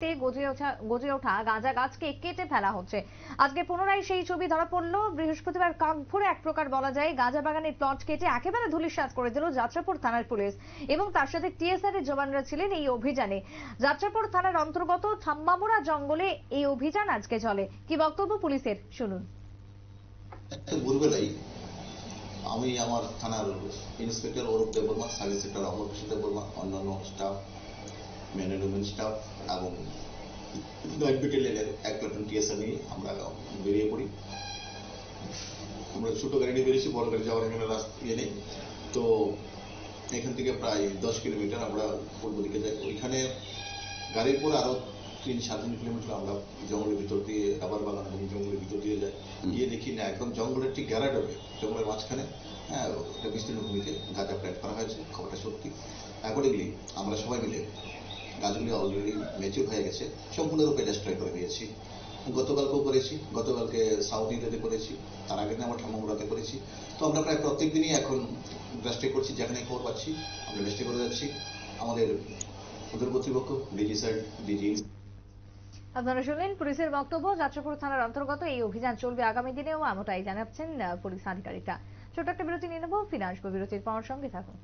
গজে ওঠা গাঁজা গাছকে কেটে ফেলা হচ্ছে। আজকে পুনরায় সেই ছবি ধরা পড়ল। বৃহস্পতিবার কাকভোরে এক প্রকার বলা যায় গাঁজা বাগানের প্লট কেটে একেবারে ধূলিসাৎ করে দিল যাত্রাপুর থানার পুলিশ এবং তার সাথে টিএসআর এর জওয়ানরা ছিলেন এই অভিযানে। যাত্রাপুর থানার অন্তর্গত থাম্মামুড়া জঙ্গলে এই অভিযান আজকে চলে। কি বক্তব্য পুলিশের শুনুন। ভোরবেলায় আমি আমার থানার inspector Arup Debbarma, sub inspector Amar Krishna Debbarma, অন্যান্য staff, men and women staff এবং নাইট ব্যাটালিয়নের এক প্লাটুন টিএসআর নিয়ে আমরা বেরিয়ে পড়ি। আমরা ছোট গাড়ি নিয়ে বেরিয়েছি, বড় গাড়ি যাওয়ার এখানে রাস্তা নেই। তো এখান থেকে প্রায় 10 কিলোমিটার আমরা পূর্ব দিকে যাই। ওইখানে গাড়ির পর আরো 3-3.5 কিলোমিটার আমরা জঙ্গলের ভিতর দিয়ে, রাবার বাগান এবং জঙ্গলের ভিতর দিয়ে যাই। গিয়ে দেখি না, একদম জঙ্গলের ঠিক গ্যারাডোরে, জঙ্গলের মাঝখানে একটা বিস্তীর্ণ ভূমিতে গাঁজা প্ল্যান্ট করা হয়েছে। খবরটা সত্যি। অ্যাকর্ডিংলি আমরা সবাই মিলে গাছগুলি অলরেডি ম্যাচিউর হয়ে গেছে, সম্পূর্ণরূপে ডিস্ট্রয় করে দিয়েছি। গতকালকেও করেছি, গতকালকে সাউথ ইন্ডিয়াতে করেছি, তার আগের দিন আমরা ঠাম্মামুড়াতে করেছি। তো আমরা প্রায় প্রত্যেক দিনই এখন ডিস্ট্রয় করছি, যেখানে খবর পাচ্ছি আমরা ডিস্ট্রয় করে যাচ্ছি। আমাদের উদ্ধার কর্তৃপক্ষ ডিজি স্যার, ডিজি। আপনারা শুনলেন পুলিশের বক্তব্য। যাত্রাপুর থানার অন্তর্গত এই অভিযান চলবে আগামী দিনেও, এমনটাই জানাচ্ছেন পুলিশ আধিকারিকরা। ছোট একটা বিরতি নিয়ে নেব, ফিরে আসবো। বিরতির পর সঙ্গে থাকুন।